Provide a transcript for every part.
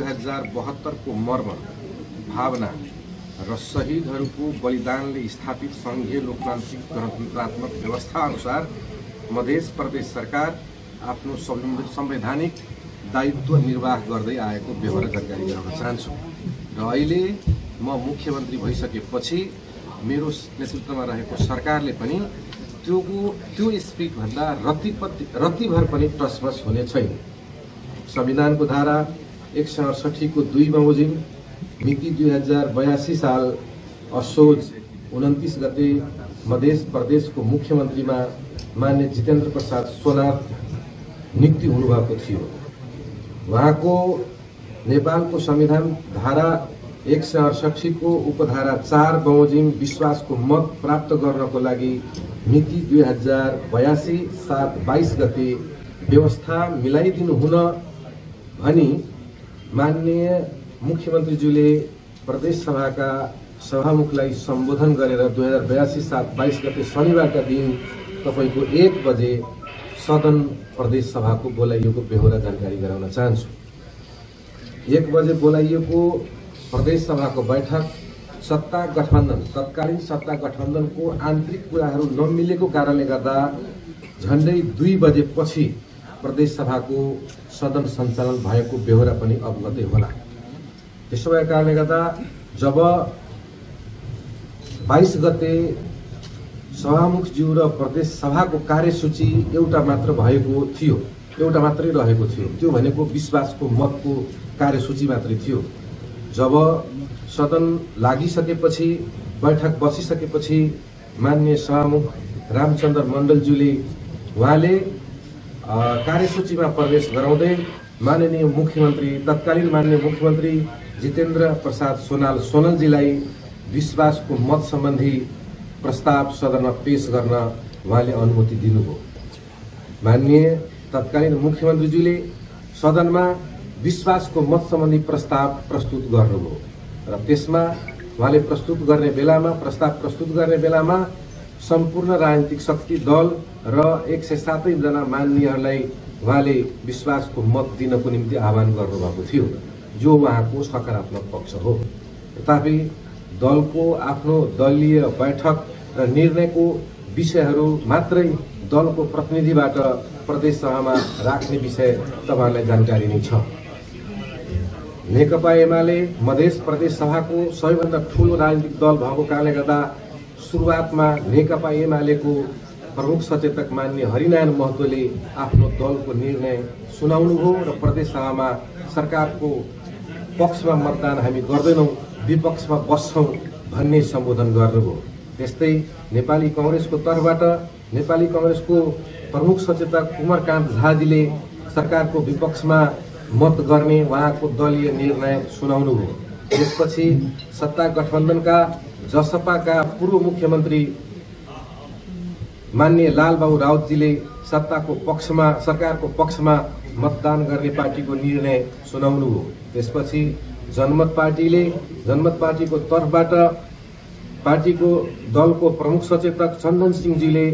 2072 को मर्म भावना र शहीदहरूको बलिदानले स्थापित संघीय लोकतान्त्रिक गणतन्त्रात्मक व्यवस्था अनुसार मध्य प्रदेश सरकार आफ्नो संवैधानिक दायित्व निर्वाह गर्दै आएको बेहोरा जानकारी गराउन चाहन्छु। र अहिले म मुख्यमन्त्री भइसकेपछि मेरो नेतृत्वमा रहेको सरकारले पनि त्यो स्पिरिट भन्दा रत्तिभर पनि टसमस हुने छैन। संविधानको धारा 168 को 2 बमोजिम मिति 2082 साल असोज 29 गते मध्य प्रदेशको मुख्यमन्त्रीमा मान्य जितेन्द्र प्रसाद सोनार नियुक्ति हुनुभएको थियो। उहाँको नेपालको संविधान धारा 168 को उपधारा 4 बमोजिम विश्वासको मत प्राप्त गर्नको लागि मिति 2082 साल 22 गते व्यवस्था मिलाइदिनु हुन भनी माननीय मुख्यमन्त्रीज्यूले प्रदेश सभाका सभामुखलाई सम्बोधन गरेर 2082 साल 22 गते शनिबारका दिन तपाईको 1 बजे सदन प्रदेश सभाको बोलाइएको बेहोरा जानकारी गराउन चाहन्छु। 1 बजे बोलाइएको प्रदेश सभाको बैठक सत्ता गठबन्धन तत्कालीन सत्ता गठबन्धनको आन्तरिक कुराहरू नमिलेको कारणले गर्दा झण्डै 2 बजेपछि प्रदेश सभाको सदन सञ्चालन भएको बेहोरा पनि अवगतै होला। त्यसो भएको कारणले गर्दा जब 22 गते सभामुखज्यू र प्रदेश सभाको कार्यसूची एउटा मात्र भएको थियो, एउटा मात्रै रहेको थियो, त्यो भनेको विश्वासको मतको कार्यसूची मात्रै थियो। जब सदन लागिसकेपछि बैठक बसिसकेपछि माननीय सभामुख रामचन्द्र मण्डलज्यूले उहाँले कार्यसूचीमा प्रवेश गराउँदै माननीय मुख्यमन्त्री तत्कालीन माननीय मुख्यमन्त्री जितेन्द्र प्रसाद सोनलजीलाई विश्वासको मत सम्बन्धी प्रस्ताव सदनमा पेश गर्न उहाँले अनुमति दिनुभयो। माननीय तत्कालीन मुख्यमन्त्रीज्यूले सदनमा विश्वासको मत सम्बन्धी प्रस्ताव प्रस्तुत गर्नुभयो र त्यसमा उहाँले प्रस्ताव प्रस्तुत गर्ने बेलामा सम्पूर्ण राजनीतिक शक्ति दल र 107 जना माननीयहरूलाई उहाँले विश्वासको मत दिनको निम्ति आह्वान गर्नुभएको थियो, जो उहाँको सकारात्मक पक्ष हो। तथापि दलको आफ्नो दलीय बैठक र निर्णयको विषयहरू मात्रै दलको प्रतिनिधिबाट प्रदेश सभामा राख्ने विषय तपाईहरुलाई जानकारी नै छ। नेकपा एमाले मध्य प्रदेश सभाको सबैभन्दा ठूलो राजनीतिक दल भएको कारणले गर्दा सुरुवातमा नेकपा एमालेको प्रमुख सचेतक मान्य हरिनारायण महतोले आफ्नो दलको निर्णय सुनाउनुभयो र प्रदेश सभामा सरकारको पक्षमा मतदान हामी गर्दैनौं, विपक्षमा बस्छौं भन्ने सम्बोधन गर्नुभयो। त्यस्तै नेपाली कांग्रेसको तर्फबाट नेपाली कांग्रेसको प्रमुख सचेतक कुमारकान्त झाजीले सरकारको विपक्षमा मत गर्ने उहाँको दलीय निर्णय सुनाउनुभयो। त्यसपछि सत्ता गठबन्धनका जसपाका पूर्व मुख्यमन्त्री माननीय लालबाबु राउतजीले सरकारको पक्षमा मतदान गर्ने पार्टीको निर्णय सुनाउनुभयो। त्यसपछि जनमत पार्टीको तर्फबाट पार्टीको दलको प्रमुख सचेतक चन्दन सिंहजीले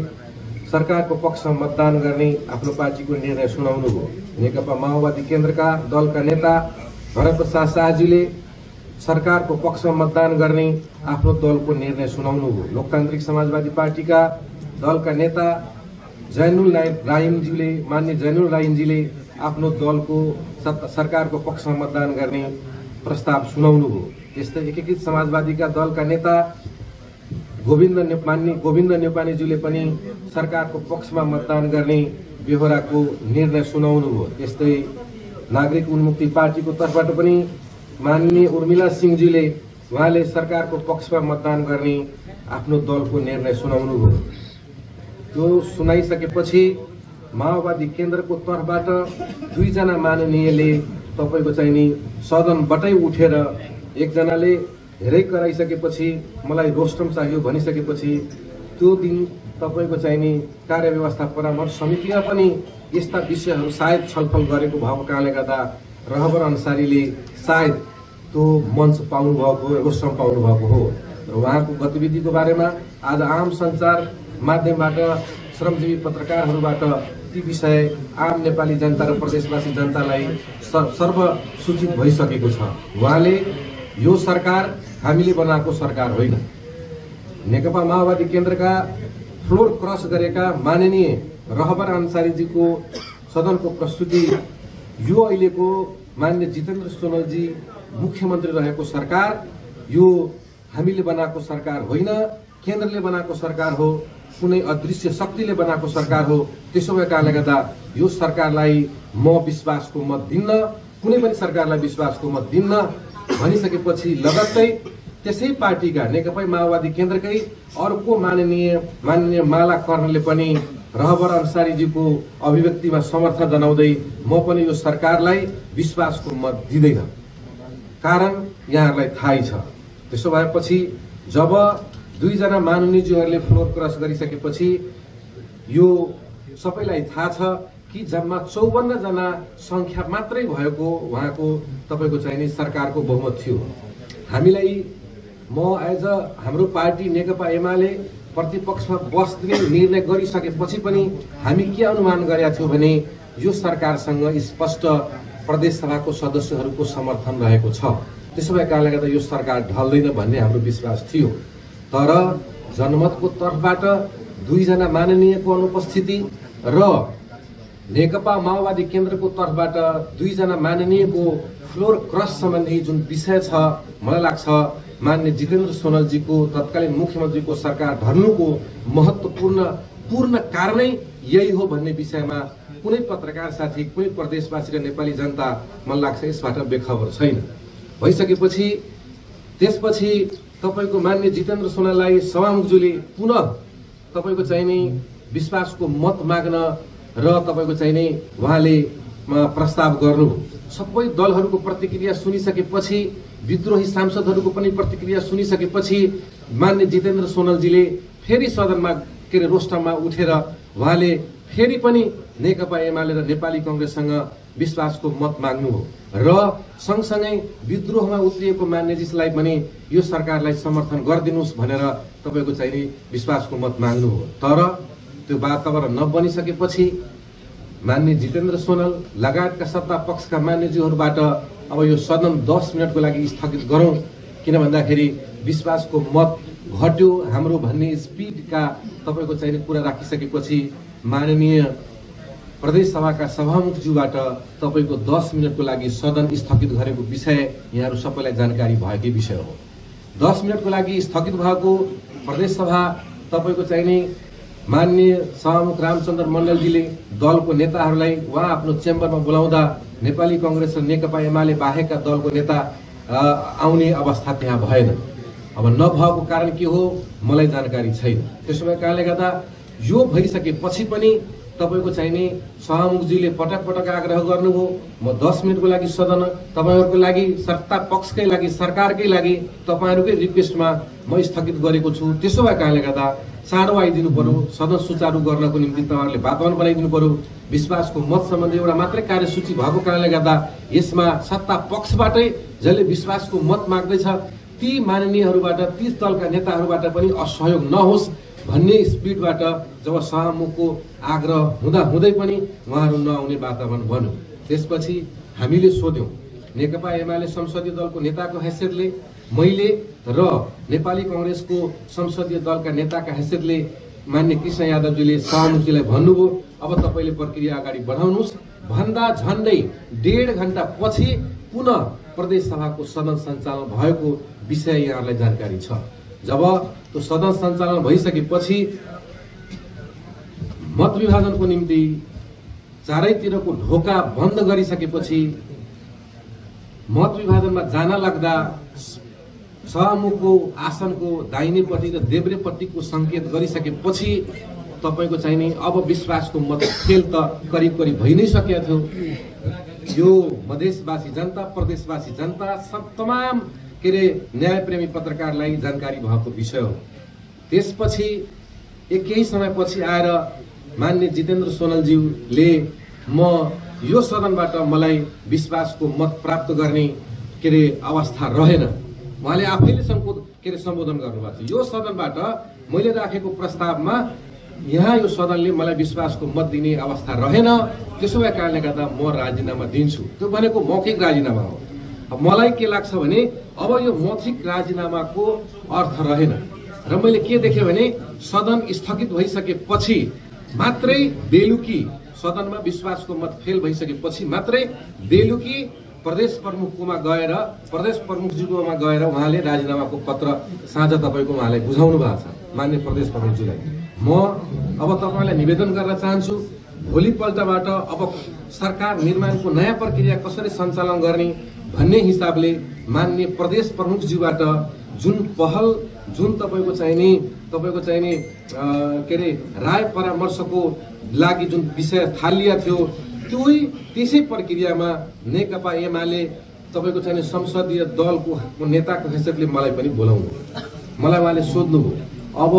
सरकारको पक्षमा मतदान गर्ने आफ्नो पार्टीको निर्णय सुनाउनुभयो। नेकपा माओवादी केन्द्रका दलका नेता भरतप्रसाद शाहजीले सरकारको पक्षमा मतदान गर्ने आफ्नो दलको निर्णय सुनाउनुभयो। लोकतान्त्रिक समाजवादी पार्टीका दलका नेता मान्य जैनुल राइमजीले आफ्नो दलको सरकारको पक्षमा मतदान गर्ने प्रस्ताव सुनाउनुभयो। त्यस्तै एकीकृत समाजवादीका दलका नेता गोविन्द नेपालीज्यूले पनि सरकारको पक्षमा मतदान गर्ने बेहोराको निर्णय सुनाउनुभयो। त्यस्तै नागरिक उन्मुक्ति पार्टीको तर्फबाट पनि माननीय उर्मिला सिंहजीले उहाँले सरकारको पक्षमा मतदान गर्ने आफ्नो दलको निर्णय सुनाउनुभयो। त्यो सुनाइसकेपछि माओवादी केन्द्रको तर्फबाट 2 जना माननीयले तपाईको चाहिँ नि सदनबाटै उठेर एकजनाले धेरै कराइसकेपछि मलाई रोस्टम चाहियो भनिसकेपछि त्यो दिन तपाईको चाहिँ नि कार्यव्यवस्था परामर्श समितिमा पनि यस्ता विषयहरू सायद छलफल गरेको भएको कारणले गर्दा रहबर अन्सारीले सायद त्यो मञ्च पाउनु भएको रोस्टम पाउनु भएको हो र उहाँको गतिविधिको बारेमा आज आम सञ्चार माध्यमबाट श्रमजीवी पत्रकारहरूबाट ती विषय आम नेपाली जनता र प्रदेशवासी जनतालाई सर्वसूचित भइसकेको छ। उहाँले यो सरकार हामीले बनाएको सरकार होइन। नेकपा माओवादी केन्द्रका फ्लोर क्रस गरेका माननीय रहबर अन्सारीजीको सदनको प्रस्तुति यो अहिलेको माननीय जितेन्द्र सोनलजी मुख्यमन्त्री रहेको सरकार यो हामीले बनाएको सरकार होइन, केन्द्रले बनाएको सरकार हो, कुनै अदृश्य शक्तिले बनाएको सरकार हो। त्यसो भए कारणले गर्दा यो सरकारलाई म विश्वासको मत दिन्न, कुनै पनि सरकारलाई विश्वासको मत दिन्न भनिसकेपछि लगत्तै त्यसै पार्टीका नेकपा माओवादी केन्द्रकै अर्को माननीय माला कर्णले पनि रहबर अन्सारीजीको अभिव्यक्तिमा समर्थन जनाउँदै म पनि यो सरकारलाई विश्वासको मत दिँदैन, कारण यहाँहरूलाई थाहै छ। त्यसो भएपछि जब दुईजना माननीयज्यूहरूले फ्लोर क्रस गरिसकेपछि यो सबैलाई थाहा छ कि जम्मा 54 जना संख्या मात्रै भएको उहाँको तपाईको चाहिने सरकारको बहुमत थियो। हामीलाई म एज अ हाम्रो पार्टी नेकपा एमाले प्रतिपक्षमा बस्ने निर्णय गरिसकेपछि पनि हामी के अनुमान गरेका थियौं भने यो सरकारसँग स्पष्ट प्रदेश सभाको सदस्यहरूको समर्थन रहेको छ। त्यसो भए कारणले गर्दा यो सरकार ढल्दैन भन्ने हाम्रो विश्वास थियो। तर जनमतको तर्फबाट दुईजना माननीयको अनुपस्थिति र नेकपा माओवादी केन्द्रको तर्फबाट दुईजना माननीयको फ्लोर क्रस सम्बन्धी जुन विषय छ, मलाई लाग्छ माननीय जितेन्द्र सोनलजीको तत्कालीन मुख्यमन्त्रीको सरकार ढल्नुको महत्त्वपूर्ण कारणै यही हो भन्ने विषयमा कुनै पत्रकार साथी, कुनै प्रदेशवासी र नेपाली जनता मलाई लाग्छ यसबाट बेखबर छैन। भइसकेपछि त्यसपछि तपाईको माननीय जितेन्द्र सोनललाई सभामुखज्यूले पुनः तपाईको चाहिने विश्वासको मत माग्न र तपाईको चाहिने उहाँले प्रस्ताव गर्नु। सबै दलहरूको प्रतिक्रिया सुनिसकेपछि, विद्रोही सांसदहरूको पनि प्रतिक्रिया सुनिसकेपछि माननीय जितेन्द्र सोनलजीले फेरि सदनमा रोस्टरमा उठेर उहाँले फेरि पनि नेकपा एमाले र नेपाली कांग्रेससँग विश्वासको मत माग्नु हो र सँगसँगै विद्रोहमा उत्रिएको मान्यजीलाई पनि यो सरकारलाई समर्थन गरिदिनुस् भनेर तपाईको चाहिने विश्वासको मत माग्नु हो। तर त्यो वातावरण नबनिसकेपछि माननीय जितेन्द्र सोनल लगायतका सत्ता पक्षका मान्यज्यूहरूबाट अब यो सदन 10 मिनटको लागि स्थगित गरौं, किन भन्दाखेरि विश्वासको मत घट्यो हाम्रो भन्ने स्पिडका तपाईको चाहिने कुरा राखिसकेपछि माननीय प्रदेश सभाका सभामुखज्यूबाट तपाईको 10 मिनटको लागि सदन स्थगित गरेको विषय यहाँहरू सबैलाई जानकारी भएकै विषय हो। 10 मिनटको लागि स्थगित भएको प्रदेश सभा तपाईको चाहिने माननीय सभामुख रामचन्द्र मण्डलजीले दलको नेताहरूलाई उहाँ आफ्नो चेम्बरमा बोलाउँदा नेपाली कांग्रेस र नेकपा एमाले बाहेकका दलको नेता आउने अवस्था त्यहाँ भएन। अब नभएको कारण के हो मलाई जानकारी छैन। त्यसो भए कारणले गर्दा यो भइसकेपछि पनि तपाईको चाहिने सभामुखजीले पटक पटक आग्रह गर्नुभयो म 10 मिनटको लागि सदन तपाईहरुको लागि सत्ता पक्षकै लागि सरकारकै लागि तपाईहरुकै रिक्वेस्टमा म स्थगित गरेको छु। त्यसो भए कारणले गर्दा चाँडो आइदिनु पर्यो, सदन सुचारू गर्नको निम्ति तपाईहरुले वातावरण बनाइदिनु पर्यो। विश्वासको मत सम्बन्धी एउटा मात्रै कार्यसूची भएको कारणले गर्दा यसमा सत्ता पक्षबाटै जसले विश्वासको मत माग्दैछ ती माननीयहरूबाट, ती दलका नेताहरूबाट पनि असहयोग नहोस् भन्ने स्पिडबाट जब सभामुखको आग्रह हुँदै पनि उहाँहरू नआउने वातावरण बन्यो। त्यसपछि हामीले सोध्यौं नेकपा एमाले संसदीय दलको नेताको हैसियतले मैले र नेपाली कांग्रेसको संसदीय दलका नेताका हैसियतले मान्य कृष्ण यादवजीले सभामुखजीलाई भन्नुभयो अब तपाईले प्रक्रिया अगाडि बढाउनुस् भन्दा झन्डै 1.5 घण्टा पछि पुनः प्रदेश सभाको सदन सञ्चालन भएको विषय यहाँलाई जानकारी छ। जब त्यो सदन सञ्चालन भइसकेपछि मत विभाजनको निम्ति चारैतिरको ढोका बन्द गरिसकेपछि मत विभाजनमा जान लाग्दा सभामुखको आसनको दाहिनेपट्टि र देब्रेपट्टिको संकेत गरिसकेपछि तपाईको चाहिने अब विश्वासको मत खेल त करिब भइ नै सकेको थियो। यो मधेसवासी जनता, प्रदेशवासी जनता सब तमाम न्यायप्रेमी पत्रकारलाई जानकारी भएको विषय हो। त्यसपछि केही समयपछि आएर मान्य जितेन्द्र सोनलज्यूले म यो सदनबाट मलाई विश्वासको मत प्राप्त गर्ने अवस्था रहेन, उहाँले आफैले सम्बोधन गर्नुभएको छ। यो सदनबाट मैले राखेको प्रस्तावमा यहाँ यो सदनले मलाई विश्वासको मत दिने अवस्था रहेन। त्यसो भए कारणले गर्दा म राजीनामा दिन्छु। त्यो भनेको मौखिक राजीनामा हो। अब मलाई के लाग्छ भने अब यो मौखिक राजीनामाको अर्थ रहेन र मैले के देखेँ भने सदन स्थगित भइसकेपछि मात्रै बेलुकी सदनमा विश्वासको मत फेल भइसकेपछि मात्रै बेलुकी प्रदेश प्रमुखकोमा गएर प्रदेश प्रमुखज्यूकोमा गएर उहाँले राजीनामाको पत्र साँझ तपाईँको उहाँलाई बुझाउनु भएको छ। मान्य प्रदेश प्रमुखज्यूलाई म अब तपाईँलाई निवेदन गर्न चाहन्छु, भोलिपल्टबाट अब सरकार निर्माणको नयाँ प्रक्रिया कसरी सञ्चालन गर्ने भन्ने हिसाबले मान्य प्रदेश प्रमुखज्यूबाट जुन पहल जुन तपाईँको चाहिने के अरे राय परामर्शको लागि जुन विषय थालिया थियो त्यसै प्रक्रियामा नेकपा एमाले तपाईँको चाहिने संसदीय दलको नेताको हैसियतले मलाई पनि बोलाउनु, मलाई उहाँले सोध्नुभयो अब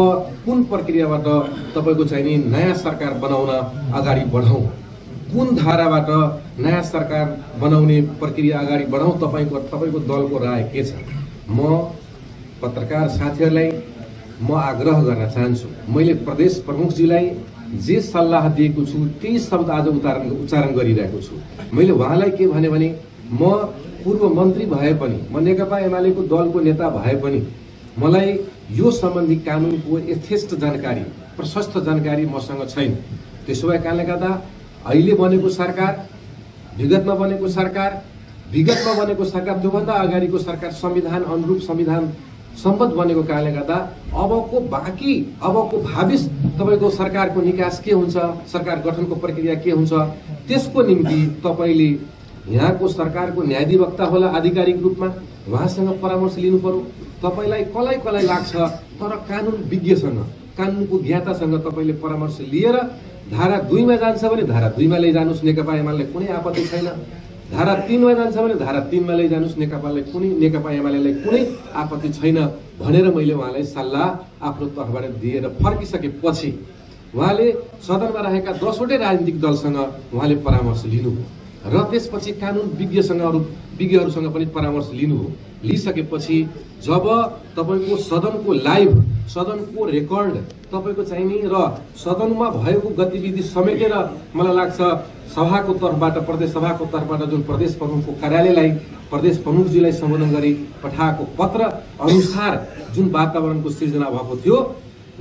कुन प्रक्रियाबाट तपाईँको चाहिने नयाँ सरकार बनाउन अगाडि बढाउँ, कुन धाराबाट नयाँ सरकार बनाउने प्रक्रिया अगाडि बढाउँ, तपाईँको दलको राय के छ। म पत्रकार साथीहरूलाई म आग्रह गर्न चाहन्छु, मैले प्रदेश प्रमुखज्यूलाई जे सल्लाह दिएको छु त्यही शब्द आज उच्चारण गरिरहेको छु। मैले उहाँलाई के भने म पूर्व मन्त्री भए पनि म नेकपा एमालेको दलको नेता भए पनि मलाई यो सम्बन्धी कानुनको यथेष्ट जानकारी प्रशस्त जानकारी मसँग छैन। त्यसो भए कारणले गर्दा अहिले बनेको सरकार विगतमा बनेको सरकार त्योभन्दा अगाडिको सरकार संविधान अनुरूप संविधान सम्बद्ध बनेको कारणले गर्दा अबको भावी तपाईँको सरकारको निकास के हुन्छ, सरकार गठनको प्रक्रिया के हुन्छ, त्यसको निम्ति तपाईँले यहाँको सरकारको न्यायाधिवक्ता होला आधिकारिक रूपमा उहाँसँग परामर्श लिनु पर्यो। तपाईँलाई कसलाई लाग्छ तर कानुन विज्ञसँग कानुनको ज्ञातासँग तपाईँले परामर्श लिएर धारा 2 मा जान्छ भने धारा 2 मा लैजानुस्, नेकपा एमालेलाई कुनै आपत्ति छैन। धारा 3 मा जान्छ भने धारा 3 मा लैजानुस्, नेकपा एमालेलाई कुनै आपत्ति छैन भनेर मैले उहाँलाई सल्लाह आफ्नो तर्फबाट दिएर फर्किसकेपछि उहाँले सदनमा रहेका 10 वटै राजनीतिक दलसँग उहाँले परामर्श लिनुभयो र त्यसपछि कानुन विज्ञहरूसँग पनि परामर्श लिनुभयो। लिइसकेपछि जब तपाईँको सदनको लाइभ सदनको रेकर्ड तपाईँको चाहिने र सदनमा भएको गतिविधि समेटेर मलाई लाग्छ सभाको तर्फबाट प्रदेश सभाको तर्फबाट जुन प्रदेश प्रमुखको कार्यालयलाई प्रदेश प्रमुखज्यूलाई सम्बोधन गरी पठाएको पत्र अनुसार जुन वातावरणको सिर्जना भएको थियो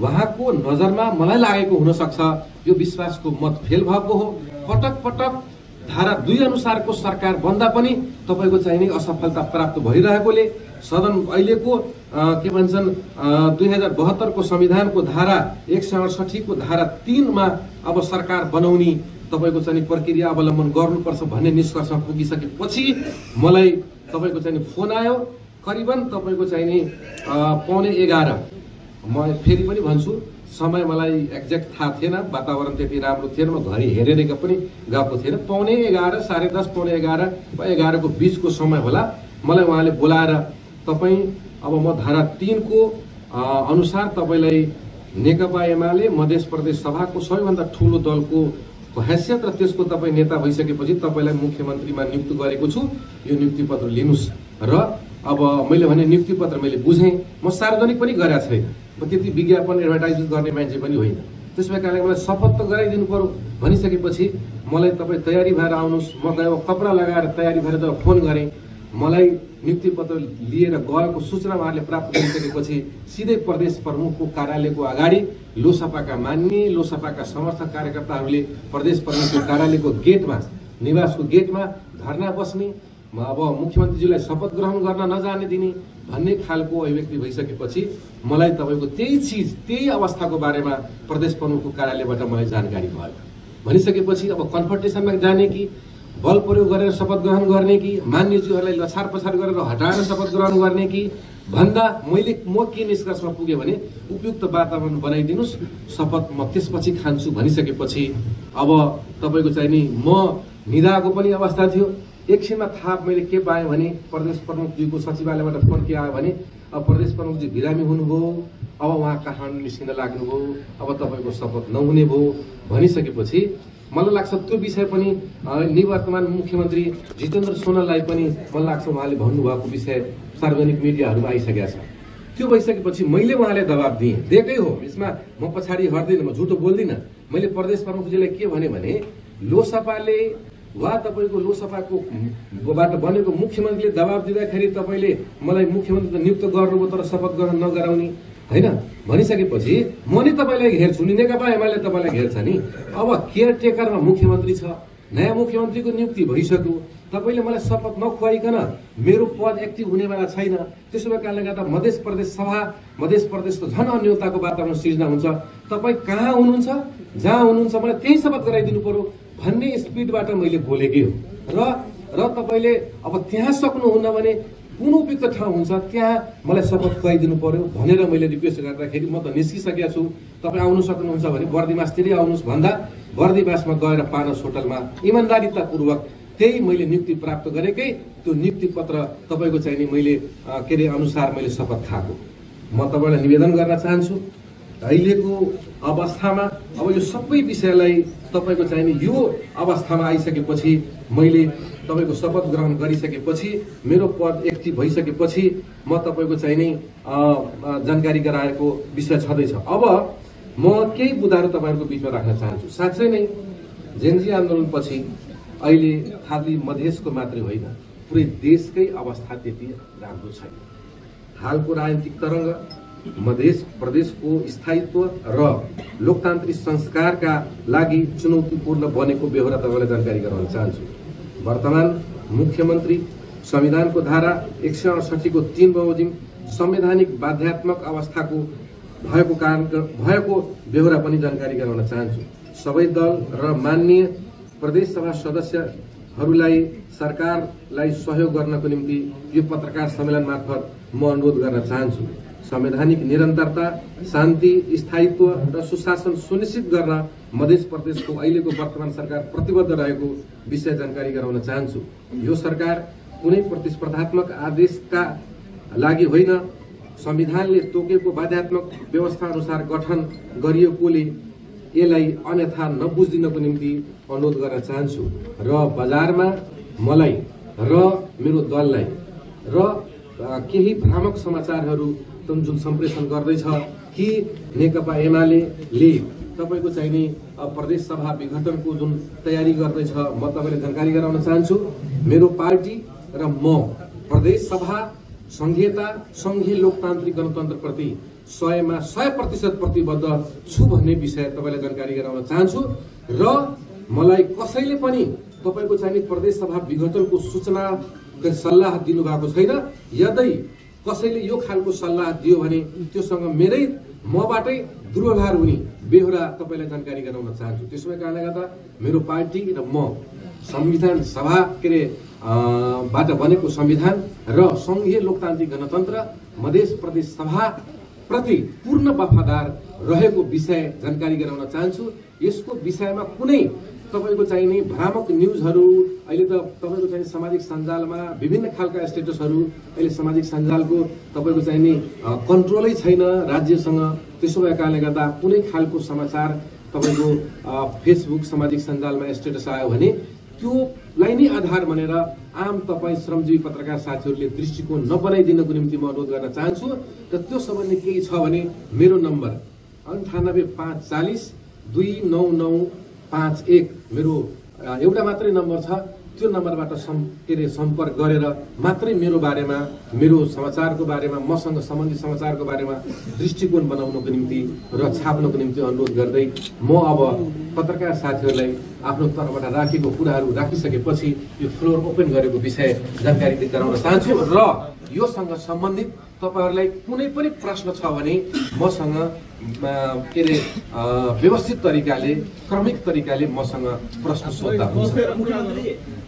उहाँको नजरमा मलाई लागेको हुन सक्छ यो विश्वासको मत फेल भएको हो। पटक धारा 2 अनुसारको सरकार बन्दा पनि तपाईको चाहिने असफलता प्राप्त भइरहेकोले सदन अहिलेको के भन्छन् 2072 को संविधानको धारा 168 को धारा 3 मा अब सरकार बनाउने तपाईको चाहिँ प्रक्रिया अवलम्बन गर्नुपर्छ भन्ने निष्कर्षमा पुगिसकेपछि मलाई तपाईको चाहिँ फोन आयो करिबन तपाईको चाहिने 10:45 म फेरि पनि भन्छु समय मलाई एक्ज्याक्ट थाहा थिएन, वातावरण त्यति राम्रो थिएन, म घरि हेरेर पनि गएको थिएन। 10:45 10:30 10:11 वा 11 को बीचको समय होला मलाई उहाँले बोलाएर तपाई अब म धारा 3 को अनुसार तपाईलाई नेकपा एमाले मध्य प्रदेश सभाको सबैभन्दा ठूलो दलको हैसियत र त्यसको तपाई नेता भइसकेपछि तपाईलाई मुख्यमन्त्रीमा नियुक्त गरेको छु, यो नियुक्ति पत्र लिनुस्। र अब मैले भने नियुक्ति पत्र मैले बुझेँ, म सार्वजनिक पनि गरेको छैन, म त्यति विज्ञापन एडभर्टाइज गर्ने मान्छे पनि होइन। त्यसै कारणले मलाई शपथ त गराइदिनु पर्यो भनिसकेपछि मलाई तपाईँ तयारी भएर आउनुहोस्, म गयो कपडा लगाएर तयारी भएर जब फोन गरेँ मलाई नियुक्ति पत्र लिएर गएको सूचना उहाँले प्राप्त गरिसकेपछि सिधै प्रदेश प्रमुखको कार्यालयको अगाडि लोसपाका मान्ने लोसपाका समर्थक कार्यकर्ताहरूले प्रदेश प्रमुखको कार्यालयको गेटमा निवासको गेटमा धरना बस्ने, अब मुख्यमन्त्रीज्यूलाई शपथ ग्रहण गर्न नजाने दिने भन्ने खालको अभिव्यक्ति भइसकेपछि मलाई तपाईको त्यही अवस्थाको बारेमा प्रदेश प्रमुखको कार्यालयबाट मलाई जानकारी भयो। भनिसकेपछि अब कन्फर्टेसनमा जाने कि बल प्रयोग गरेर शपथ ग्रहण गर्ने कि मान्यज्यूहरूलाई लछार पछार गरेर हटाएर शपथ ग्रहण गर्ने कि भन्दा म के निष्कर्षमा पुगेँ भने उपयुक्त वातावरण बनाइदिनुस्, शपथ म त्यसपछि खान्छु भनिसकेपछि अब तपाईको चाहिँ नि म निदाको पनि अवस्था थियो। एकछिनमा थाहा मैले के पाएँ भने प्रदेश प्रमुखज्यूको सचिवालयबाट फोन के आयो भने अब प्रदेश प्रमुखज्यू बिरामी हुनुभयो, अब उहाँ काठमाडौँ निस्किन लाग्नुभयो, अब तपाईँको शपथ नहुने भयो भनिसकेपछि मलाई लाग्छ त्यो विषय पनि निवर्तमान मुख्यमन्त्री जितेन्द्र सोनाललाई पनि मलाई लाग्छ उहाँले भन्नुभएको विषय सार्वजनिक मिडियाहरूमा आइसकेको छ। त्यो भइसकेपछि मैले उहाँलाई दबाब दिएकै हो, यसमा म पछाडि हट्दिनँ, म झुटो बोल्दिनँ। मैले प्रदेश प्रमुखजीलाई के भने लोकसभाले वा तपाईँको लोकसभाको बाट बनेको मुख्यमन्त्रीले दबाब दिँदाखेरि तपाईँले मलाई मुख्यमन्त्री नियुक्त गर्नुभयो तर शपथ ग्रहण नगराउने होइन भनिसकेपछि म नि तपाईँलाई घेर्छु नि, नेकपा एमाले तपाईँलाई घेर्छ नि। अब केयरटेकरमा मुख्यमन्त्री छ, नयाँ मुख्यमन्त्रीको नियुक्ति भइसक्यो, तपाईँले मलाई शपथ नखुवाइकन मेरो पद एक्टिभ हुनेवाला छैन। त्यसो भए कारणले गर्दा मध्य प्रदेशको झन अन्योन्यताको वातावरण सिर्जना हुन्छ। तपाईँ कहाँ हुनुहुन्छ, जहाँ हुनुहुन्छ मलाई त्यही शपथ गराइदिनु पर्यो भन्ने स्पिडबाट मैले बोलेकै हो। र तपाईँले अब त्यहाँ सक्नुहुन्न भने कुन उपयुक्त ठाउँ हुन्छ त्यहाँ मलाई शपथ खुवाइदिनु पर्यो भनेर मैले रिक्वेस्ट गर्दाखेरि म त निस्किसकेको छु। तपाईँ आउनु सक्नुहुन्छ भने बर्दिवासतिरै आउनुहोस् भन्दा बर्दिवासमा गएर पानस होटलमा इमान्दारितापूर्वक त्यही मैले नियुक्ति प्राप्त गरेकै त्यो नियुक्ति पत्र तपाईँको चाहिँ नि मैले के अरे अनुसार मैले शपथ खाएको। म तपाईँलाई निवेदन गर्न चाहन्छु अहिलेको अवस्थामा अब यो सबै विषयलाई तपाईँको चाहिँ नि यो अवस्थामा आइसकेपछि मैले तपाईँको शपथ ग्रहण गरिसकेपछि मेरो पद एक्टिभ भइसकेपछि म तपाईँको चाहिँ नि जानकारी गराएको विषय छँदैछ। अब म केही बुदाहरू तपाईँहरूको बिचमा राख्न चाहन्छु। साँच्चै नै जेनजी आन्दोलनपछि अहिले खालि मधेसको मात्रै होइन पुरै देशकै अवस्था त्यति राम्रो छैन। हालको राजनीतिक तरङ्ग मध्य प्रदेशको स्थायित्व र लोकतान्त्रिक संस्कारका लागि चुनौतीपूर्ण बनेको बेहोरा तपाईँलाई जानकारी गराउन चाहन्छु। वर्तमान मुख्यमन्त्री संविधानको धारा 168 को 3 बमोजिम संवैधानिक बाध्यात्मक अवस्थाको भएको बेहोरा पनि जानकारी गराउन चाहन्छु। सबै दल र माननीय प्रदेश सभा सदस्यहरूलाई सरकारलाई सहयोग गर्नको निम्ति यो पत्रकार सम्मेलन मार्फत म अनुरोध गर्न चाहन्छु। संवैधानिक निरन्तरता, शान्ति, स्थायित्व र सुशासन सुनिश्चित गर्न मध्य प्रदेशको अहिलेको वर्तमान सरकार प्रतिबद्ध रहेको विषय जानकारी गराउन चाहन्छु। यो सरकार कुनै प्रतिस्पर्धात्मक आदेशका लागि होइन, संविधानले तोकेको बाध्यात्मक व्यवस्था अनुसार गठन गरिएकोले यसलाई अन्यथा नबुझिदिनको निम्ति अनुरोध गर्न चाहन्छु। र बजारमा मलाई र मेरो दललाई र केही भ्रामक समाचारहरू जुन सम्प्रेषण गर्दैछ कि नेकपा एमाले तपाईँको चाहिँ नि प्रदेश सभा विघटनको जुन तयारी गर्दैछ, म तपाईँलाई जानकारी गराउन चाहन्छु मेरो पार्टी र म प्रदेश सभा संघीयता, संघीय लोकतान्त्रिक गणतन्त्रप्रति 100% प्रतिबद्ध छु भन्ने विषय तपाईँलाई जानकारी गराउन चाहन्छु। र मलाई कसैले पनि तपाईँको चाहिँ नि प्रदेश सभा विघटनको सूचना सल्लाह दिनुभएको छैन। यदि कसैले यो खालको सल्लाह दियो भने त्योसँग मबाटै दुर्व्यवहार हुने बेहोरा तपाईँलाई जानकारी गराउन चाहन्छु। त्यसो भए कारणले गर्दा मेरो पार्टी र म संविधान सभा के अरे बाट बनेको संविधान र संघीय लोकतान्त्रिक गणतन्त्र मध्य प्रदेश सभा प्रति पूर्ण वफादार रहेको विषय जानकारी गराउन चाहन्छु। यसको विषयमा कुनै तपाईँको चाहिँ नि भ्रामक न्युजहरू अहिले त तपाईँको चाहिँ सामाजिक सञ्जालमा विभिन्न खालका स्टेटसहरू अहिले सामाजिक सञ्जालको तपाईँको चाहिँ नि कन्ट्रोलै छैन राज्यसँग। त्यसो भएका कारणले गर्दा कुनै खालको समाचार तपाईँको फेसबुक सामाजिक सञ्जालमा स्टेटस आयो भने त्योलाई नै आधार बनेर आम तपाईँ श्रमजीवी पत्रकार साथीहरूले दृष्टिकोण नबनाइदिनको निम्ति म अनुरोध गर्न चाहन्छु। र त्यो सम्बन्धी केही छ भने मेरो नम्बर 98 540 29951 मेरो एउटा मात्रै नम्बर छ। त्यो नम्बरबाट सम्पर्क गरेर मात्रै मेरो बारेमा, मेरो समाचारको बारेमा, मसँग सम्बन्धित समाचारको बारेमा दृष्टिकोण बनाउनको निम्ति र छाप्नको निम्ति अनुरोध गर्दै म अब पत्रकार साथीहरूलाई आफ्नो तर्फबाट राखेको कुराहरू राखिसकेपछि यो फ्लोर ओपन गरेको विषय जानकारी गराउन चाहन्छु। र योसँग सम्बन्धित तपाईहरूलाई कुनै पनि प्रश्न छ भने मसँग के अरे व्यवस्थित तरिकाले, क्रमिक तरिकाले मसँग प्रश्न सोध्दा हुन्छ।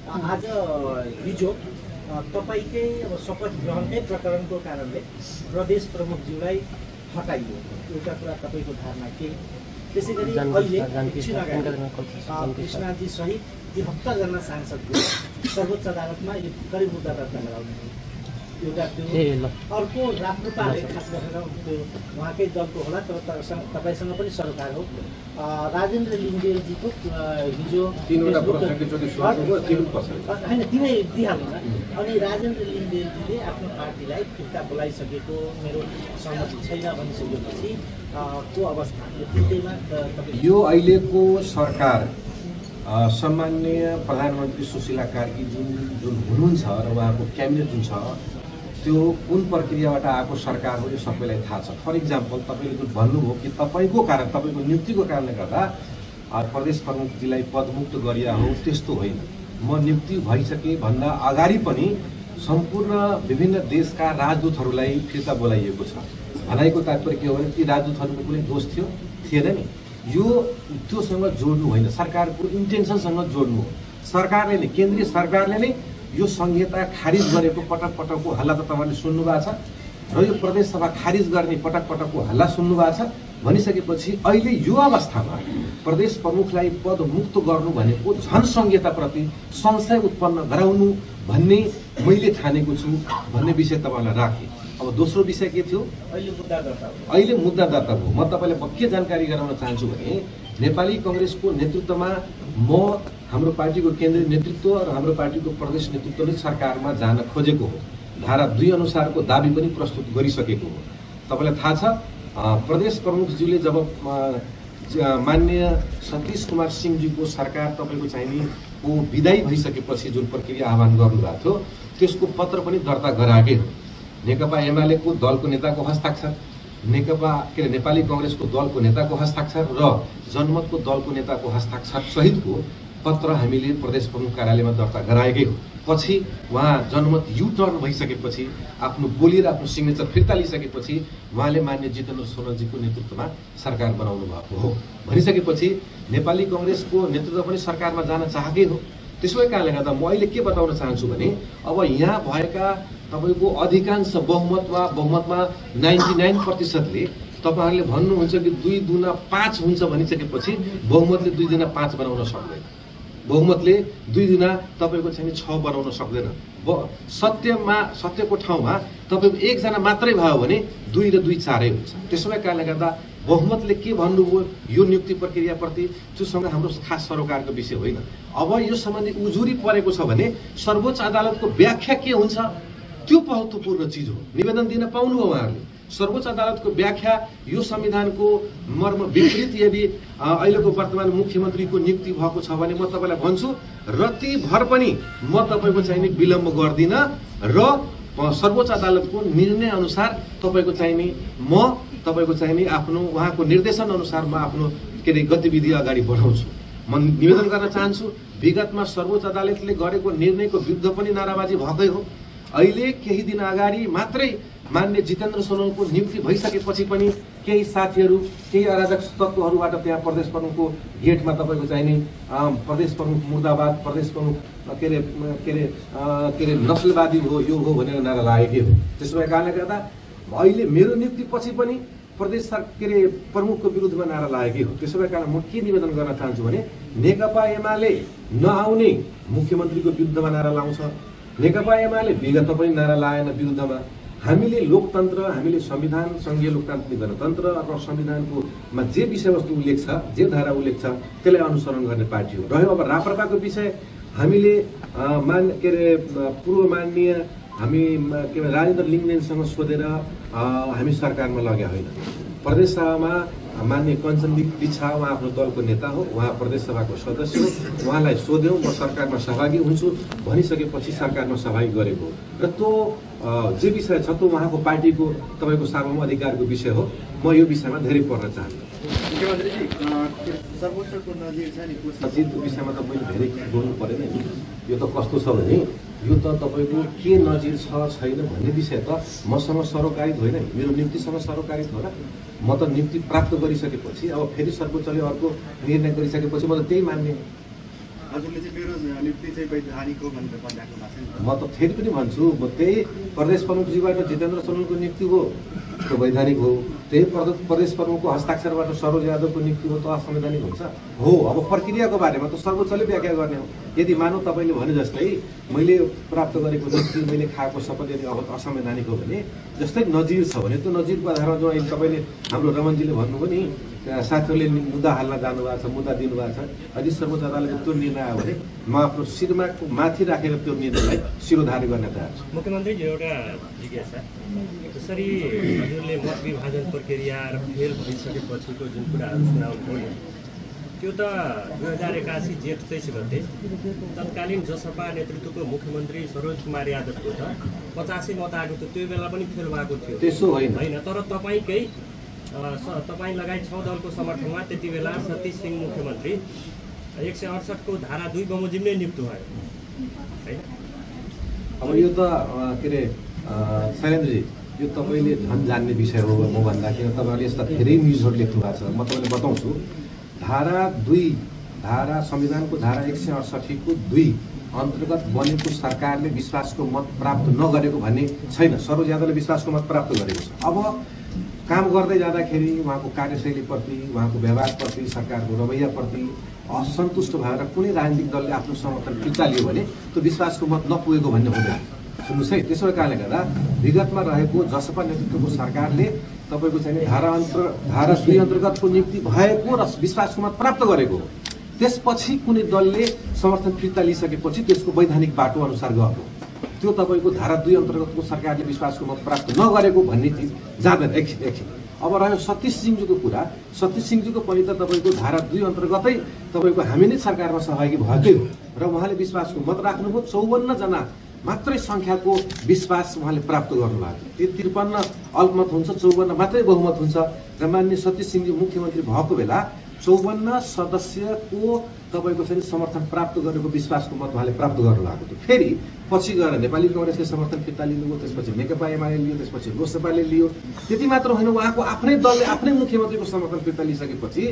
आज हिजो तपाईकै अब शपथ ग्रहणकै प्रकरणको कारणले प्रदेश प्रमुखज्यूलाई हटाइयो, एउटा कुरा तपाईँको धारणा के? त्यसै गरी अहिले कृष्णजी सहित 73 जना सांसदको सर्वोच्च अदालतमा यो करिब मुद्दा दर्ता गराउने एउटा त्यो अर्को राप्रपाले खास गरेर त्यो उहाँकै दलको होला तर तपाईँसँग पनि सरोकार हो राजेन्द्र लिङ्गदेलजीको हिजो होइन तिनै दिइहाल्नु न अनि राजेन्द्र लिङ्गदेलजीले आफ्नो पार्टीलाई फिर्ता बोलाइसकेको मेरो सहमति छैन भनिसकेपछि को अवस्था यो अहिलेको सरकार सम्माननीय प्रधानमन्त्री सुशीला कार्की जुन हुनुहुन्छ र उहाँको क्याबिनेट जुन छ त्यो कुन प्रक्रियाबाट आएको सरकार हो यो सबैलाई थाहा छ। फर इक्जाम्पल तपाईँले जुन भन्नुभयो कि तपाईँको नियुक्तिको कारणले गर्दा प्रदेश प्रमुखजीलाई पदमुक्त गरिया हो, त्यस्तो होइन। म नियुक्ति भइसके भन्दा अगाडि पनि सम्पूर्ण विभिन्न देशका राजदूतहरूलाई फिर्ता बोलाइएको छ। भनाइको तात्पर्य के हो भने ती राजदूतहरूको कुनै दोष थिएन नि, यो त्योसँग जोड्नु होइन, सरकारको इन्टेन्सनसँग जोड्नु हो। सरकारले नै केन्द्रीय सरकारले नै यो संहिता खारिज गरेको पटक पटकको हल्ला त तपाईँले सुन्नु भएको छ र यो प्रदेश सभा खारिज गर्ने पटक पटकको हल्ला सुन्नु भएको छ। भनिसकेपछि अहिले यो अवस्थामा प्रदेश प्रमुखलाई पदमुक्त गर्नु भनेको झन संहिताप्रति संशय उत्पन्न गराउनु भन्ने मैले ठानेको छु भन्ने विषय तपाईँलाई राखेँ। अब दोस्रो विषय के थियो? अहिले मुद्दा दर्ता भयो। म तपाईँलाई के जानकारी गराउन चाहन्छु भने नेपाली कांग्रेसको नेतृत्वमा म हाम्रो पार्टीको केन्द्रीय नेतृत्व र हाम्रो पार्टीको प्रदेश नेतृत्वले सरकारमा जान खोजेको हो। धारा 2 अनुसारको दाबी पनि प्रस्तुत गरिसकेको हो। तपाईँलाई थाहा छ प्रदेश प्रमुखज्यूले जब माननीय सतीश कुमार सिंहजीको सरकार तपाईँको चाहिने को विदाई भइसकेपछि जुन प्रक्रिया आह्वान गर्नुभएको थियो त्यसको पत्र पनि दर्ता गराएकै हो। नेकपा एमालेको दलको नेताको हस्ताक्षर, नेपाली कांग्रेसको दलको नेताको हस्ताक्षर र जनमतको दलको नेताको हस्ताक्षर सहितको पत्र हामीले प्रदेश प्रमुख कार्यालयमा दर्ता गराएकै हो। पछि उहाँ जनमत युटर्न भइसकेपछि आफ्नो बोली र आफ्नो सिग्नेचर फिर्ता लिइसकेपछि उहाँले मान्य जितेन्द्र सोनलजीको नेतृत्वमा सरकार बनाउनु भएको हो। भनिसकेपछि नेपाली कांग्रेसको नेतृत्व पनि सरकारमा जान चाहेकै हो। त्यसै कारणले गर्दा म अहिले के बताउन चाहन्छु भने अब यहाँ भएका तपाईँको अधिकांश बहुमतमा 99%ले तपाईँहरूले भन्नुहुन्छ कि 2 दुना 5 हुन्छ भनिसकेपछि बहुमतले 2 दुना 5 बनाउन सक्दैन, बहुमतले 2 दुना तपाईँको चाहिँ 6 बनाउन सक्दैन। सत्यको ठाउँमा तपाईँको 1 जना मात्रै भयो भने 2 र 2 4 हुन्छ। त्यसै कारणले गर्दा बहुमतले के भन्नुभयो यो नियुक्ति प्रक्रियाप्रति त्योसँग हाम्रो खास सरोकारको विषय होइन। अब यो सम्बन्धी उजुरी परेको छ भने सर्वोच्च अदालतको व्याख्या के हुन्छ त्यो महत्त्वपूर्ण चिज हो। निवेदन दिन पाउनु हो उहाँहरूले। सर्वोच्च अदालतको व्याख्या यो संविधानको मर्म विपरीत यदि अहिलेको वर्तमान मुख्यमन्त्रीको नियुक्ति भएको छ भने म तपाईँलाई भन्छु रतिभर पनि म तपाईँको चाहिने विलम्ब गर्दिनँ र सर्वोच्च अदालतको निर्णय अनुसार तपाईँको चाहिने आफ्नो उहाँको निर्देशन अनुसार म आफ्नो गतिविधि अगाडि बढाउँछु। म निवेदन गर्न चाहन्छु विगतमा सर्वोच्च अदालतले गरेको निर्णयको विरुद्ध पनि नाराबाजी भएकै हो। अहिले केही दिन अगाडि मात्रै मान्य जितेन्द्र सोनलको नियुक्ति भइसकेपछि पनि केही साथीहरू केही अराजक तत्त्वहरूबाट त्यहाँ प्रदेश प्रमुखको गेटमा तपाईँको चाहिने प्रदेश प्रमुख मुर्दाबाद, प्रदेश प्रमुख के अरे नस्लवादी हो यो हो भनेर नारा लागेकै हो। त्यसो भए कारणले गर्दा अहिले मेरो नियुक्ति पछि पनि प्रदेश प्रमुखको विरुद्धमा नारा लागेकै हो। त्यसो भए कारण म के निवेदन गर्न चाहन्छु भने नेकपा एमाले नआउने मुख्यमन्त्रीको विरुद्धमा नारा लाउँछ, नेकपा एमाले विगत पनि नारा लाएन विरुद्धमा। हामीले लोकतन्त्र, हामीले संविधान, संघीय लोकतान्त्रिक गणतन्त्र र संविधानको जे विषयवस्तु उल्लेख छ, जे धारा उल्लेख छ त्यसलाई अनुसरण गर्ने पार्टी हो। रह्यो अब राप्रपाको विषय हामीले पूर्व माननीय हामी राजेन्द्र लिङ्गदेनसँग सोधेर हामी सरकारमा लग्या होइन। प्रदेश सभामा मान्य कञ्चन बिच्छा उहाँ आफ्नो दलको नेता हो, उहाँ प्रदेश सभाको सदस्य हो, उहाँलाई सोध्यौँ म सरकारमा सहभागी हुन्छु भनिसकेपछि सरकारमा सहभागी गरेको र त्यो जे विषय छ त्यो उहाँको पार्टीको तपाईँको सार्वभौम अधिकारको विषय हो। म यो विषयमा धेरै पढ्न चाहन्छु। सचिवको विषयमा त मैले धेरै बोल्नु परेन नि। यो त कस्तो छ भने यो त तपाईँको के नजिर छ छैन भन्ने विषय त मसँग सरोकारित होइन, मेरो नियुक्तिसँग सरोकारित हो र म त नियुक्ति प्राप्त गरिसकेपछि अब फेरि सर्वोच्चले अर्को निर्णय गरिसकेपछि म त त्यही मान्ने। म त फेरि पनि भन्छु म त्यही प्रदेश प्रमुखजीबाट जितेन्द्र सोनलको नियुक्ति हो त्यो वैधानिक हो। त्यही प्रदेश प्रमुखको हस्ताक्षरबाट सरोज यादवको नियुक्ति हो त असंवैधानिक हुन्छ हो। अब प्रक्रियाको बारेमा त सर्वोच्चले व्याख्या गर्ने हो। यदि मानव तपाईँले भने जस्तै मैले प्राप्त गरेको नियुक्ति मैले खाएको शपथ यदि असंवैधानिक हो भने, जस्तै नजिर छ भने त्यो नजिरको आधारमा जो अहिले तपाईँले हाम्रो रमनजीले भन्नुभयो नि साथीहरूले मुद्दा हाल्न जानुभएको छ, मुद्दा दिनुभएको छ, यदि सर्वोच्च अदालतले त्यो निर्णय आयो भने म आफ्नो शिरमा माथि राखेर त्यो निर्णयलाई शिरोधार्य गर्न तयार छु। मुख्यमन्त्रीजी एउटा जिज्ञासा, जसरी हजुरले मत विभाजन प्रक्रिया र फेल भइसकेपछिको जुन कुराहरू सुनाउनुभयो त्यो त 2081 जेठ 23 गते तत्कालीन जसपा नेतृत्वको मुख्यमन्त्री सरोज कुमार यादवको त 85 मत आएको थियो, त्यो बेला पनि फेल भएको थियो। त्यसो होइन, तर तपाईँ लगायत 6 दलको समर्थनमा त्यति बेला सतीश सिंह मुख्यमन्त्री 168 को धारा 2 बमोजिम नै नियुक्त भयो हैन। अब यो त के अरे शैलेन्द्रजी, यो तपाईँले झन् जान्ने विषय हो म भन्दाखेरि। तपाईँले यस्ता धेरै न्युजहरू लेख्नु भएको छ, म तपाईँले बताउँछु। धारा संविधानको धारा 168 को 2 अन्तर्गत बनेको सरकारले विश्वासको मत प्राप्त नगरेको भन्ने छैन। सरोज यादवले विश्वासको मत प्राप्त गरेको छ। अब काम गर्दै जाँदाखेरि उहाँको कार्यशैलीप्रति, उहाँको व्यवहारप्रति, सरकारको रवैयाप्रति असन्तुष्ट भएर कुनै राजनीतिक दलले आफ्नो समर्थन फिर्ता लियो भने त्यो विश्वासको मत नपुगेको भन्ने हुँदैन। सुन्नुहोस् है, त्यसो कारणले गर्दा विगतमा रहेको जसपा नेतृत्वको सरकारले तपाईँको चाहिँ धारा 2 अन्तर्गतको नियुक्ति भएको र विश्वासको मत प्राप्त गरेको हो। त्यसपछि कुनै दलले समर्थन फिर्ता लिइसकेपछि त्यसको वैधानिक बाटो अनुसार गएको, त्यो तपाईँको धारा 2 अन्तर्गतको सरकारले विश्वासको मत प्राप्त नगरेको भन्ने चिज जाँदैन। एकछिन अब रह्यो सतीश सिंहजीको कुरा। सतीश सिंहजीको पनि त तपाईँको धारा 2 अन्तर्गतै तपाईँको हामी नै सरकारमा सहभागी भएकै हो र उहाँले विश्वासको मत राख्नुभयो। 54 जना मात्रै सङ्ख्याको विश्वास उहाँले प्राप्त गर्नुभएको थियो। 53 अल्पमत हुन्छ, 54 मात्रै बहुमत हुन्छ र माननीय सतीश सिंहजी मुख्यमन्त्री भएको बेला 54 सदस्यको तपाईँको चाहिँ समर्थन प्राप्त गरेको विश्वासको मत उहाँले प्राप्त गर्नुभएको थियो। फेरि पछि गएर नेपाली कांग्रेसले समर्थन फिर्ता लिनुभयो, त्यसपछि नेकपा एमाले लियो, त्यसपछि लोकसभाले लियो। त्यति मात्र होइन, उहाँको आफ्नै दलले आफ्नै मुख्यमन्त्रीको समर्थन फिर्ता लिइसकेपछि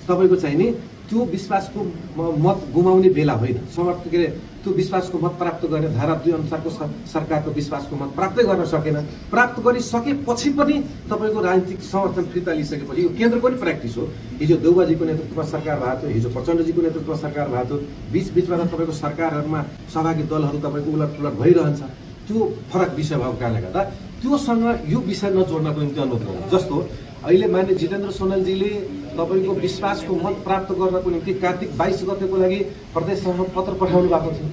तपाईँको चाहिँ नि त्यो विश्वासको मत गुमाउने बेला होइन। समर्थन के अरे त्यो विश्वासको मत प्राप्त गर्ने धारा 2 अनुसारको सरकारको विश्वासको मत प्राप्तै गर्न सकेन। प्राप्त गरिसकेपछि पनि तपाईँको राजनीतिक समर्थन फिर्ता लिइसकेपछि यो केन्द्रको पनि प्र्याक्टिस हो। हिजो देउबाजीको नेतृत्वमा सरकार भएको थियो, हिजो प्रचण्डजीको नेतृत्वमा सरकार भएको थियो, बिचबिचमा त तपाईँको सरकारहरूमा सहभागी दलहरू तपाईँको उलटपुलट भइरहन्छ। त्यो फरक विषय भएको कारणले गर्दा त्योसँग यो विषय नजोड्नको निम्ति अनुरोध गर्छु। जस्तो अहिले मान्य जितेन्द्र सोनलजीले तपाईँको विश्वासको मत प्राप्त गर्नको निम्ति कार्तिक 22 गतेको लागि प्रदेशसँग पत्र पठाउनु भएको थियो।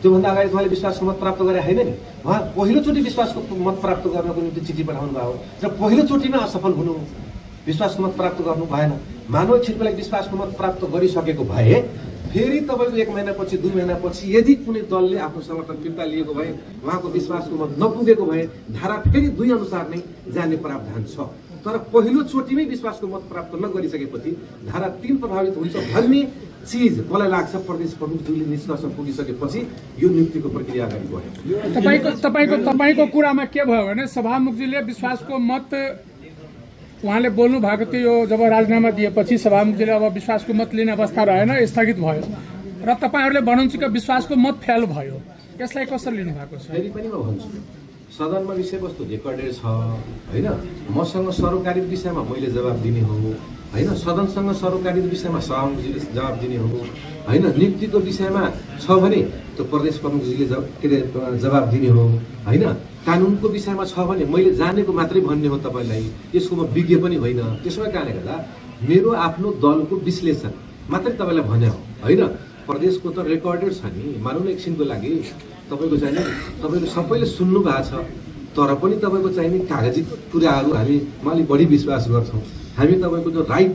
त्योभन्दा अगाडि उहाँले विश्वासको मत प्राप्त गरे होइन नि। उहाँ पहिलोचोटि विश्वासको मत प्राप्त गर्नको निम्ति चिठी पठाउनु भयो र पहिलोचोटिमा असफल हुनु, विश्वासको मत प्राप्त गर्नु भएन। मानव एकछिनको लागि विश्वासको मत प्राप्त गरिसकेको भए फेरि तपाईँको 1 महिनापछि 2 महिनापछि यदि कुनै दलले आफ्नो समर्थन फिर्ता लिएको भए, उहाँको विश्वासको मत नपुगेको भए धारा फेरि 2 अनुसार नै जाने प्रावधान छ। तर पहिलोचोटिमै विश्वासको मत प्राप्त नगरिसकेपछि धारा 3 प्रभावित हुन्छ भन्ने चिज मलाई लाग्छ प्रदेश प्रमुखज्यूले निष्कर्ष पुगिसकेपछि यो नियुक्तिको प्रक्रिया अगाडि बढ्यो। तपाईको कुरामा के भयो भने सभामुखजीले विश्वासको मत उहाँले बोल्नु भएको थियो, जब राजीनामा दिएपछि सभामुखजीले अब विश्वासको मत लिने अवस्था रहेन, स्थगित भयो र तपाईहरुले भन्नुहुन्छ कि विश्वासको मत फेल भयो। यसलाई कसरी लिनु भएको छ? फेरि पनि म भन्छु, सदनमा विषयवस्तु रेकर्डेड छ हैन। मसँग सरोकारित विषयमा मैले जवाब दिने हो हैन, सदनसँग सरोकारित विषयमा सभामुखजीले जवाब दिने हो हैन, नियुक्तिको विषयमा छ भने त्यो प्रदेश प्रमुखजीले जवाब दिने हो हैन, कानुनको विषयमा छ भने मैले जानेको मात्रै भन्ने हो तपाईलाई, यसको म विज्ञ पनि होइन। त्यसै कारणले गर्दा मेरो आफ्नो दलको विश्लेषण मात्रै तपाईलाई भने हो हैन। प्रदेशको त रेकर्डेड छ नि, मानौँ न एकछिनको लागि तपाईको चाहिँ तपाईले सबैले सुन्नु भएको छ, तर पनि तपाईको चाहिँ नि कागजी कुराहरू हामी अलि बढी विश्वास गर्छौँ। हामी तपाईको जो राइट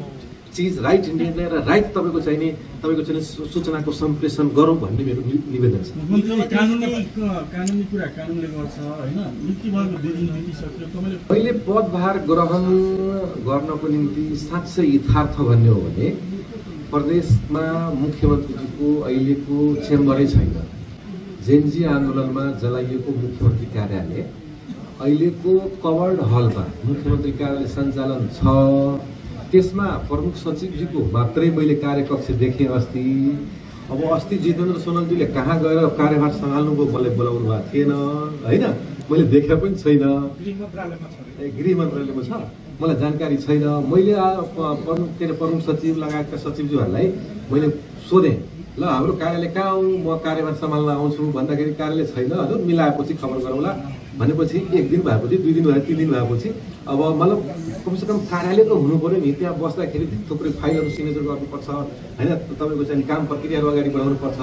चिज, राइट निर्णय र राइट तपाईको चाहिँ नि तपाईको चाहिँ सूचनाको सम्प्रेषण गरौँ भन्ने मेरो निवेदन छ। कानुनी कुरा कानुनले गर्छ हैन। नियुक्ति भएको 2 दिन भइसक्यो, तपाईले अहिले पदभार ग्रहण गर्नको निम्ति साँच्चै यथार्थ भन्ने हो भने प्रदेशमा मुख्यमन्त्रीजीको अहिलेको चेम्बरै छैन। जेनजी आन्दोलनमा जलाइएको मुख्यमन्त्री कार्यालय अहिलेको कवर्ड हलमा मुख्यमन्त्री कार्यालय सञ्चालन छ, त्यसमा प्रमुख सचिवजीको मात्रै मैले कार्यकक्ष देखेँ अस्ति। अब अस्ति जितेन्द्र सोनलजीले कहाँ गएर कार्यभार सम्हाल्नुभयो, मलाई बोलाउनु भएको थिएन हैन, मैले देखेको पनि छैन। गृह मन्त्रालयमा छ मलाई जानकारी छैन। मैले प्रमुख सचिव लगायतका सचिवज्यूहरूलाई मैले सोधेँ, ल हाम्रो कार्यालय कहाँ आउँ, म कार्यभार सम्हाल्न आउँछु भन्दाखेरि कार्यालय छैन, हजुर मिलाएपछि खबर गरौँला भनेपछि 1 दिन भएपछि 2 दिन भयो 3 दिन भएपछि अब मतलब कमसेकम कार्यालय त हुनु पऱ्यो नि। त्यहाँ बस्दाखेरि थुप्रै फाइलहरू सिग्नेचर गर्नुपर्छ होइन, तपाईँको चाहिँ काम प्रक्रियाहरू अगाडि बढाउनुपर्छ,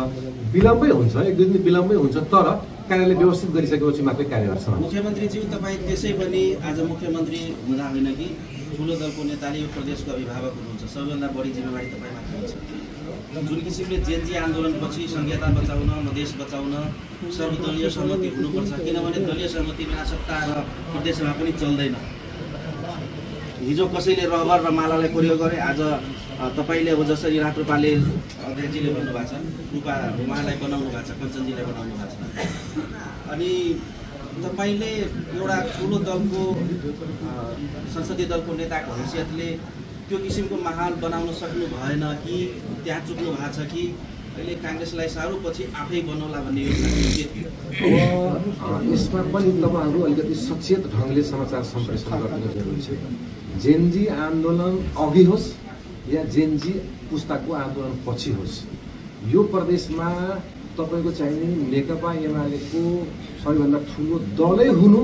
विलम्बै हुन्छ, 1-2 दिन विलम्बै हुन्छ, तर कार्यालय व्यवस्थित गरिसकेपछि मात्रै कार्यभार सम्हाल्छ। मुख्यमन्त्रीज्यू, तपाईँ त्यसै पनि आज मुख्यमन्त्री हुँदा होइन कि ठुलो दलको नेताले यो प्रदेशको अभिभावक हुनुहुन्छ, सबैभन्दा बढी जिम्मेवारी तपाईँमाथि हुन्छ। जुन किसिमले जेनजी आन्दोलनपछि संहिता बचाउन, मधेस बचाउन सर्वदलीय सहमति हुनुपर्छ, किनभने दलीय सहमति बिना सत्ता र प्रदेशमा पनि चल्दैन। हिजो कसैले रबर र मालालाई प्रयोग गरे, आज तपाईँले अब जसरी राष्ट्रपालले अध्यक्षजीले भन्नुभएको छ, रूपा उहाँलाई बनाउनु भएको छ, कञ्चनजीलाई बनाउनु भएको छ, अनि तपाईँले एउटा ठुलो दलको संसदीय दलको नेताको हैसियतले त्यो किसिमको माहौल बनाउन सक्नु भएन कि त्यहाँ चुक्नु भएको छ कि अहिले काङ्ग्रेसलाई साह्रो पछि आफै बनाउला भन्ने योजना के थियो? अब यसमा पनि तपाईँहरू अलिकति सचेत ढङ्गले समाचार सम्प्रेषण गर्नु जरुरी छ। जेनजी आन्दोलन अघि होस् या जेनजी पुस्ताको आन्दोलन पछि होस्, यो प्रदेशमा तपाईँको चाहिने नेकपा एमालेको सबैभन्दा ठुलो दलै हुनु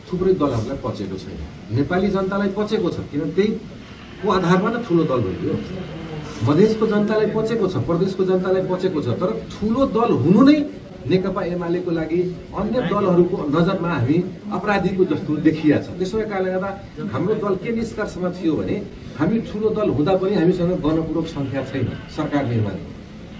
थुप्रै दलहरूलाई पचेको छैन। नेपाली जनतालाई पचेको छ, किन त्यहीको आधारमा नै ठुलो दल भयो। मधेसको जनतालाई पचेको छ, प्रदेशको जनतालाई पचेको छ, तर ठुलो दल हुनु नै नेकपा एमालेको लागि अन्य दलहरूको नजरमा हामी अपराधीको जस्तो देखिया छ। त्यसै कारणले गर्दा हाम्रो दल के निष्कर्षमा थियो भने हामी ठुलो दल हुँदा पनि हामीसँग गणपूरक सङ्ख्या छैन सरकार निर्माण।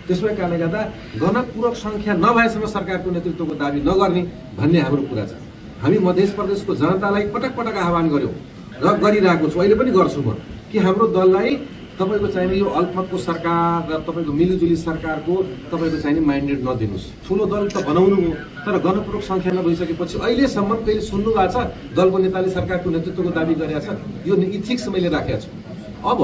त्यसै कारणले गर्दा गणपूरक सङ्ख्या नभएसम्म सरकारको नेतृत्वको दाबी नगर्ने भन्ने हाम्रो कुरा छ। हामी मध्य प्रदेशको जनतालाई पटक पटक आह्वान गर्यौँ र गरिरहेको छु, अहिले पनि गर्छु म, कि हाम्रो दललाई तपाईँको चाहिने यो अल्पमतको सरकार र तपाईँको मिलिजुली सरकारको तपाईँको चाहिने माइन्डेड नदिनुहोस्। ठुलो दल त बनाउनु हो, तर गणपूरक सङ्ख्या नभइसकेपछि अहिलेसम्म कहिले सुन्नु भएको छ दलको नेताले सरकारको नेतृत्वको दाबी गरेका छ? यो इथिक्स मैले राखेको छु। अब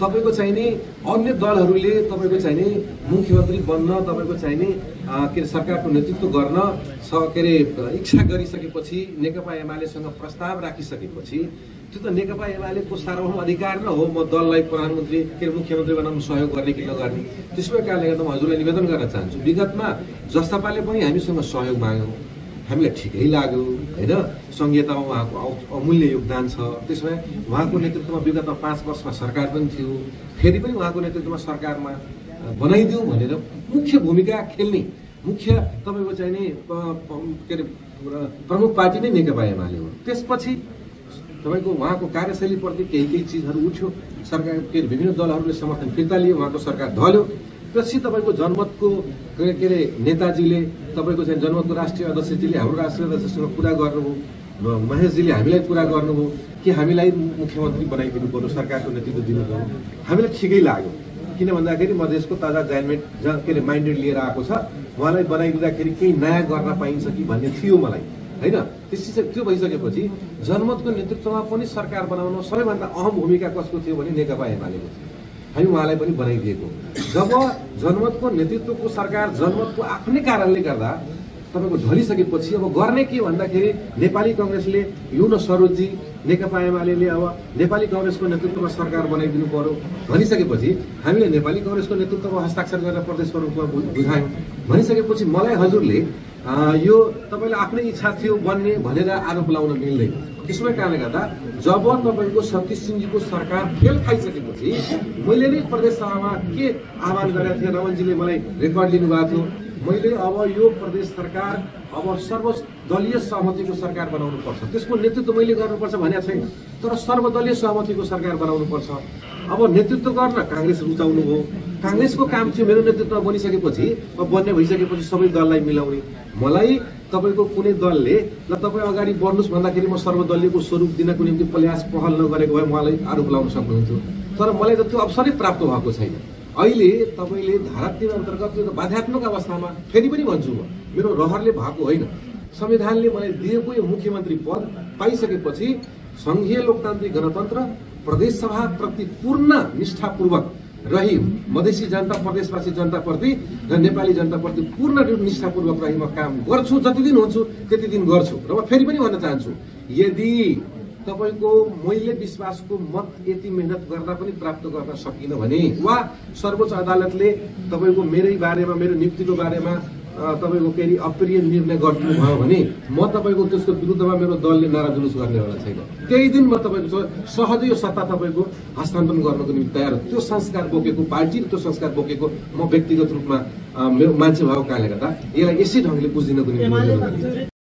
तपाईँको चाहिने अन्य दलहरूले तपाईँको चाहिने मुख्यमन्त्री बन्न, तपाईँको चाहिने के अरे सरकारको नेतृत्व गर्न के अरे इच्छा गरिसकेपछि, नेकपा एमालेसँग प्रस्ताव राखिसकेपछि त्यो त नेकपा एमालेको सार्वभौम अधिकार न हो म दललाई प्रधानमन्त्री के अरे मुख्यमन्त्री बनाउन सहयोग गर्ने कि नगर्ने। त्यसै कारणले गर्दा म हजुरलाई निवेदन गर्न चाहन्छु, विगतमा जसपाले पनि हामीसँग सहयोग माग्यौँ, हामीलाई ठिकै लाग्यो होइन, संहितामा उहाँको अमूल्य योगदान छ। त्यसो भए उहाँको नेतृत्वमा विगतमा 5 वर्षमा सरकार पनि थियो, फेरि पनि उहाँको नेतृत्वमा सरकारमा बनाइदिउँ भनेर मुख्य भूमिका खेल्ने मुख्य तपाईँको चाहिने के अरे प्रमुख पार्टी नै नेकपा एमाले हो। त्यसपछि तपाईँको उहाँको कार्यशैलीप्रति केही चिजहरू उठ्यो, सरकार के अरे विभिन्न दलहरूले समर्थन फिर्ता लिए, उहाँको सरकार ढल्यो। पछि तपाईँको जनमतको के अरे नेताजीले तपाईँको चाहिँ जनमतको राष्ट्रिय अध्यक्षजीले हाम्रो राष्ट्रिय अध्यक्षसँग कुरा गर्नुभयो, महेशजीले हामीलाई कुरा गर्नुभयो कि हामीलाई मुख्यमन्त्री बनाइदिनु पर्यो, सरकारको नेतृत्व दिनु पर्यो। हामीलाई ठिकै लाग्यो, किन भन्दाखेरि मधेसको ताजा ग्यानमेट के अरे माइन्डेड लिएर आएको छ, उहाँलाई बनाइदिँदाखेरि केही नयाँ गर्न पाइन्छ कि भन्ने थियो मलाई होइन। त्यो भइसकेपछि जनमतको नेतृत्वमा पनि सरकार बनाउन सबैभन्दा अहम भूमिका कसको थियो भने नेकपा एमालेको थियो। हामी उहाँलाई पनि बनाइदिएको। जब जनमतको नेतृत्वको सरकार जनमतको आफ्नै कारणले गर्दा तपाईँको ढलिसकेपछि अब गर्ने के भन्दाखेरि नेपाली कङ्ग्रेसले युन सरोजजी नेकपा एमाले अब नेपाली कङ्ग्रेसको नेतृत्वमा सरकार बनाइदिनु पर्यो भनिसकेपछि हामीले नेपाली कङ्ग्रेसको नेतृत्वमा हस्ताक्षर गरेर प्रदेश प्रमुखमा बुझायौँ। भनिसकेपछि मलाई हजुरले यो तपाईँलाई आफ्नै इच्छा थियो बन्ने भनेर आरोप लगाउन मिल्दैन। त्यसै कारणले गर्दा जब तपाईँको सतीश सिंहजीको सरकार फेल खाइसकेपछि मैले नै प्रदेश सभामा के आह्वान गरेको थिएँ, रमनजीले मलाई रेकर्ड लिनुभएको थियो, मैले अब यो प्रदेश सरकार अब सर्वदलीय सहमतिको सरकार बनाउनु पर्छ, त्यसको नेतृत्व मैले गर्नुपर्छ भनेको छैन, तर सर्वदलीय सहमतिको सरकार बनाउनु पर्छ। अब नेतृत्व गर्न काङ्ग्रेस रुचाउनु हो, काङ्ग्रेसको काम थियो मेरो नेतृत्वमा बनिसकेपछि बन्ने भइसकेपछि सबै दललाई मिलाउने। मलाई तपाईँको कुनै दलले ल तपाईँ अगाडि बढ्नुहोस् भन्दाखेरि म सर्वदलीयको स्वरूप दिनको निम्ति प्रयास पहल नगरेको भए उहाँलाई आरोप लगाउन सक्नुहुन्थ्यो, तर मलाई त त्यो अवसरै प्राप्त भएको छैन। अहिले तपाईँले धारा 3 अन्तर्गत यो बाध्यात्मक अवस्थामा फेरि पनि भन्छु म, मेरो रहरले भएको होइन, संविधानले मलाई दिएको यो मुख्यमन्त्री पद पाइसकेपछि सङ्घीय लोकतान्त्रिक गणतन्त्र प्रदेश सभाप्रति पूर्ण निष्ठापूर्वक रही मधेसी जनता प्रदेशवासी जनताप्रति र नेपाली जनताप्रति पूर्ण निष्ठापूर्वक रही म काम गर्छु, जति दिन हुन्छु त्यति दिन गर्छु। र म फेरि पनि भन्न चाहन्छु, यदि तपाईको मैले विश्वासको मत यति मेहनत गर्दा पनि प्राप्त गर्न सकिन भने वा सर्वोच्च अदालतले तपाईको मेरै बारेमा मेरो नियुक्तिको बारेमा तपाईको केही अप्रिय निर्णय गर्नुभयो भने म तपाईको त्यसको विरुद्धमा मेरो दलले नारा जुलुस गर्नेवाला छैन। त्यही दिन म तपाईको सहजै यो सत्ता तपाईको हस्तान्तरण गर्नको निम्ति तयार हो। त्यो संस्कार बोकेको पार्टी र त्यो संस्कार बोकेको म व्यक्तिगत रूपमा मेरो मान्छे भएको कारणले गर्दा यसलाई यसै ढङ्गले बुझिनको निम्ति